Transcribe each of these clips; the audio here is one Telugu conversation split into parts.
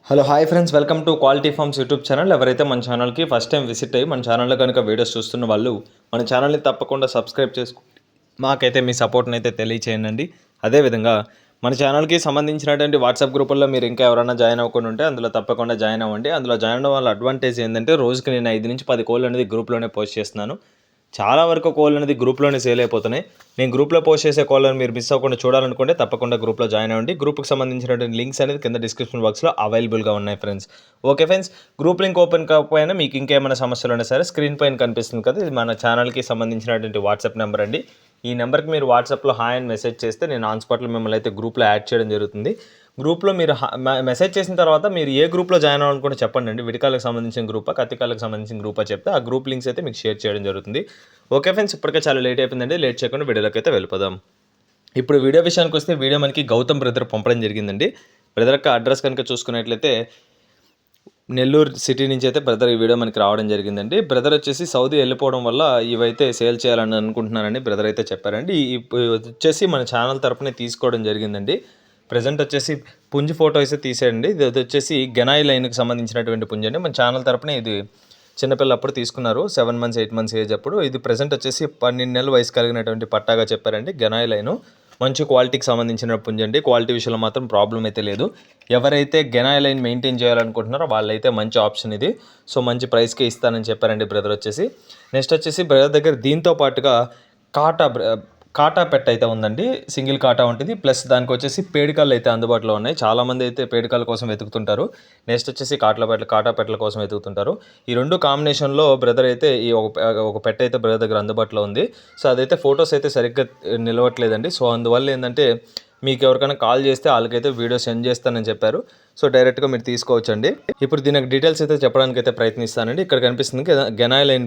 Hello hi friends, welcome to quality farms YouTube channel. ఎవరైతే మన ఛానల్కి ఫస్ట్ టైం విజిట్ అయ్యి మన ఛానల్లో కనుక వీడియోస్ చూస్తున్న వాళ్ళు మన ఛానల్ని తప్పకుండా సబ్స్క్రైబ్ చేసుకోండి. మాకైతే మీ సపోర్ట్ని అయితే తెలియచేయండి. అదేవిధంగా మన ఛానల్కి సంబంధించినటువంటి వాట్సాప్ గ్రూపుల్లో మీరు ఇంకా ఎవరైనా జాయిన్ అవ్వకుండా ఉంటే అందులో తప్పకుండా జాయిన్ అవ్వండి. అందులో జాయిన్ అవ్వడం వల్ల అడ్వాంటేజ్ ఏంటంటే రోజుకి నేను 5 నుంచి 10 కోళ్ళు అనేది గ్రూప్లోనే పోస్ట్ చేస్తున్నాను. చాలా వరకు కోళ్ళు అనేది గ్రూప్లోనే సేల్ అయిపోతున్నాయి. నేను గ్రూప్లో పోస్ట్ చేసే కోళ్ళని మీరు మిస్ అవ్వకుండా చూడాలనుకుంటే తప్పకుండా గ్రూప్లో జాయిన్ అవ్వండి. గ్రూప్కి సంబంధించినటువంటి లింక్స్ అనేది కింద డిస్క్రిప్షన్ బాక్స్లో అవైలబుల్గా ఉన్నాయి friends. Okay friends, group link open కాకపోయినా మీకు ఇంకేమైనా సమస్యలు ఉన్నా సరే స్క్రీన్ పైన కనిపిస్తుంది కదా, ఇది మన ఛానల్కి సంబంధించినటువంటి వాట్సాప్ నెంబర్ అండి. ఈ నెంబర్కి మీరు వాట్సాప్లో హాయ్ అని మెసేజ్ చేస్తే నేను ఆన్ స్పాట్లో మిమ్మల్ని అయితే గ్రూప్లో యాడ్ చేయడం జరుగుతుంది. గ్రూప్లో మీరు మెసేజ్ చేసిన తర్వాత మీరు ఏ గ్రూప్లో జాయిన్ అవ్వాలనుకుంటే చెప్పండి అండి. విడికాలకు సంబంధించిన గ్రూపా, కత్తికాలకు సంబంధించిన గ్రూపా చెప్తే ఆ గ్రూప్ లింక్స్ అయితే మీకు షేర్ చేయడం జరుగుతుంది. ఓకే ఫ్రెండ్స్, ఇప్పటికే చాలా లేట్ అయిపోయిందండి. లేట్ చేయకుండా వీడియోలోకి అయితే వెళ్ళిపోదాం. ఇప్పుడు వీడియో విషయానికి వస్తే వీడియో మనకి గౌతమ్ బ్రదర్ పంపడం జరిగిందండి. బ్రదర్ యొక్క అడ్రస్ కనుక చూసుకున్నట్లయితే నెల్లూరు సిటీ నుంచి అయితే బ్రదర్ ఈ వీడియో మనకి రావడం జరిగిందండి. బ్రదర్ వచ్చేసి సౌదీ వెళ్ళిపోవడం వల్ల ఇవైతే సేల్ చేయాలని అనుకుంటున్నానని బ్రదర్ అయితే చెప్పారండి. వచ్చేసి మన ఛానల్ తరపునే తీసుకోవడం జరిగిందండి. ప్రజెంట్ వచ్చేసి పుంజు ఫోటో అయితే తీసేయండి. ఇది వచ్చేసి గెనాయి లైన్కి సంబంధించినటువంటి పుంజు అండి. మన ఛానల్ తరపునే ఇది చిన్నపిల్ల అప్పుడు తీసుకున్నారు, 7 months 8 months ఏజ్ అప్పుడు. ఇది ప్రజెంట్ వచ్చేసి 12 నెలల వయసు కలిగినటువంటి పట్టాగా చెప్పారండి. గెనాయి లైను మంచి క్వాలిటీకి సంబంధించిన పుంజు అండి. క్వాలిటీ విషయంలో మాత్రం ప్రాబ్లం అయితే లేదు. ఎవరైతే గెనాయి లైన్ మెయింటైన్ చేయాలనుకుంటున్నారో వాళ్ళైతే మంచి ఆప్షన్ ఇది. సో మంచి ప్రైస్కే ఇస్తానని చెప్పారండి బ్రదర్ వచ్చేసి. నెక్స్ట్ వచ్చేసి బ్రదర్ దగ్గర దీంతో పాటుగా కాటా పెట్ట అయితే ఉందండి. సింగిల్ కాటా ఉంటుంది, ప్లస్ దానికి వచ్చేసి పేడికాళ్ళు అయితే అందుబాటులో ఉన్నాయి. చాలామంది అయితే పేడికాళ్ళ కోసం వెతుకుతుంటారు. నెక్స్ట్ వచ్చేసి కాటా పెట్టల కోసం వెతుకుతుంటారు. ఈ రెండు కాంబినేషన్లో బ్రదర్ అయితే ఈ ఒక పెట్ట అయితే బ్రదర్ దగ్గర అందుబాటులో ఉంది. సో అదైతే ఫొటోస్ అయితే సరిగ్గా నిలవట్లేదండి. సో అందువల్ల ఏంటంటే మీకు ఎవరికైనా కాల్ చేస్తే వాళ్ళకైతే వీడియో సెండ్ చేస్తానని చెప్పారు. సో డైరెక్ట్గా మీరు తీసుకోవచ్చండి. ఇప్పుడు దీనికి డీటెయిల్స్ అయితే చెప్పడానికి అయితే ప్రయత్నిస్తానండి. ఇక్కడ కనిపిస్తుంది గెనాయి లైన్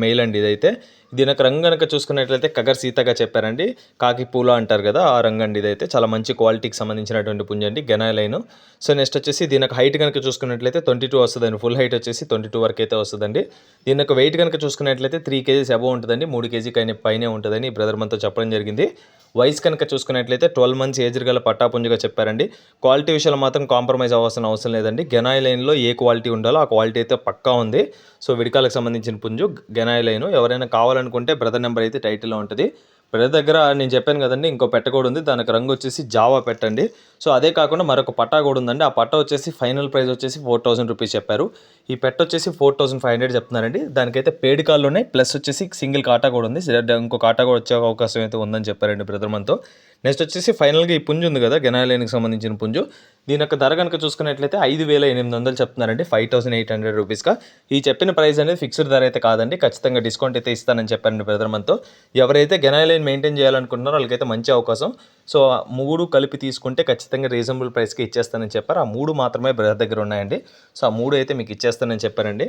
మెయిల్ అండి. ఇదైతే దీనికి రంగు కనుక చూసుకున్నట్లయితే కగర్ సీతగా చెప్పారండి. కాకి పూల అంటారు కదా, ఆ రంగు అండి. ఇదైతే చాలా మంచి క్వాలిటీకి సంబంధించినటువంటి పుంజ అండి గెనాయి లైన్. సో నెక్స్ట్ వచ్చేసి దీనికి హైట్ కనుక చూసుకున్నట్లయితే 22 వస్తుందండి. ఫుల్ హైట్ వచ్చేసి 22 వరకు అయితే వస్తుందండి. దీనికి వెయిట్ కనుక చూసుకున్నట్లయితే 3 kgs అబవ్ ఉంటుందండి. 3 kg పైనే ఉంటుందని బ్రదర్ మనతో చెప్పడం జరిగింది. వయసు కనుక చూసుకున్నట్లయితే 12 months ఏజ్ గల పట్టాపుంజుగా చెప్పారండి. క్వాలిటీ విషయంలో మాత్రం కాంప్రమైజ్ అవ్వాల్సిన అవసరం లేదండి. గెనాయి లైన్లో ఏ క్వాలిటీ ఉండాలో ఆ క్వాలిటీ అయితే పక్కా ఉంది. సో విడికాలకు సంబంధించిన పుంజు గెనాయి లైన్. ఎవరైనా కావాలనుకుంటే బ్రదర్ నెంబర్ అయితే టైటిల్లో ఉంటుంది. బ్రదర్ దగ్గర నేను చెప్పాను కదండి, ఇంకో పెట్ట కూడా ఉంది. దానికి రంగు వచ్చేసి జావా పెట్టండి. సో అదే కాకుండా మరొక పట్టా కూడా ఉందండి. ఆ పట్టా వచ్చేసి ఫైనల్ ప్రైస్ వచ్చేసి 4000 రూపీస్ చెప్పారు. ఈ పెట్ట వచ్చేసి 4500 చెప్తున్నారండి. దానికైతే పేడికాళ్ళు ఉన్నాయి, ప్లస్ వచ్చేసి సింగిల్ కాటా కూడా ఉంది. ఇంకో కాటా కూడా వచ్చే అవకాశం అయితే ఉందని చెప్పారండి బ్రదర్ మనతో. నెక్స్ట్ వచ్చేసి ఫైనల్గా ఈ పుంజు ఉంది కదా, గెనాయి లైన్కి సంబంధించిన పుంజు, దీని యొక్క ధర కనుక చూసుకున్నట్లయితే 5800 చెప్తున్నారండి. 5800 రూపీస్గా. ఈ చెప్పిన ప్రైస్ అనేది ఫిక్స్డ్ ధర అయితే కాదండి. ఖచ్చితంగా డిస్కౌంట్ అయితే ఇస్తానని చెప్పారండి బ్రదర్ మనతో. ఎవరైతే గెనాయి లైన్ మెయింటైన్ చేయాలనుకుంటున్నారో వాళ్ళకైతే మంచి అవకాశం. సో 3 కలిపి తీసుకుంటే ఖచ్చితంగా రీజనబుల్ ప్రైస్కి ఇచ్చేస్తానని చెప్పారు. ఆ 3 మాత్రమే బ్రదర్ దగ్గర ఉన్నాయండి. సో ఆ 3 అయితే మీకు ఇచ్చేస్తానని చెప్పారండి.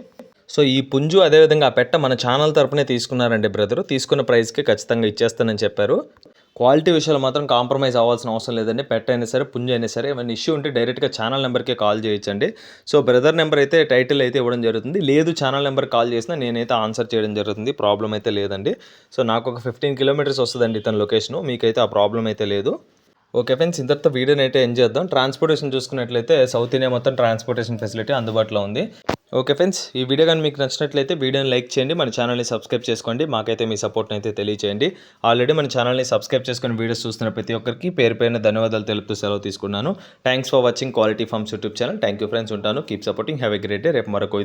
సో ఈ పుంజు అదేవిధంగా ఆ పెట్ట మన ఛానల్ తరపునే తీసుకున్నారండి బ్రదరు. తీసుకున్న ప్రైస్కి ఖచ్చితంగా ఇచ్చేస్తానని చెప్పారు. క్వాలిటీ విషయాలు మాత్రం కాంప్రమైజ్ అవ్వాల్సిన అవసరం లేదండి. పెట్ట అయినా సరే పుంజు అయినా సరే ఏమైనా ఇష్యూ ఉంటే డైరెక్ట్గా ఛానల్ నెంబర్కే కాల్ చేయొచ్చండి. సో బ్రదర్ నెంబర్ అయితే టైటిల్ అయితే ఇవ్వడం జరుగుతుంది. లేదు ఛానల్ నెంబర్ కాల్ చేసినా నేనైతే ఆన్సర్ చేయడం జరుగుతుంది. ప్రాబ్లం అయితే లేదండి. సో నాకు ఒక 15 kilometers వస్తుందండి తన లొకేషను. మీకైతే ఆ ప్రాబ్లం అయితే లేదు. ఓకే ఫ్రెండ్స్, ఇంతటితో వీడియోని అయితే ఎంజాయ్ చేద్దాం. ట్రాన్స్పోర్టేషన్ చూసుకున్నట్లయితే సౌత్ ఇండియా మొత్తం ట్రాన్స్పోర్టేషన్ ఫెసిలిటీ అందుబాటులో ఉంది. ఓకే ఫ్రెండ్స్, ఈ వీడియో కానీ మీకు నచ్చినట్లయితే వీడియోని లైక్ చేయండి, మన ఛానల్ని సబ్స్క్రైబ్ చేసుకోండి. మాకైతే మీ సపోర్ట్ని అయితే తెలియచేయండి. ఆల్రెడీ మన ఛానల్ని సబ్స్క్రైబ్ చేసుకుని వీడియోస్ చూస్తున్న ప్రతి ఒక్కరికి పేరు పేరున ధన్యవాదాలు తెలుపుతూ సెలవు తీసుకున్నాను. Thanks for watching quality farms YouTube channel. Thank you friends, ఉంటాను. Keep supporting. Have a great day. రేపు మరొక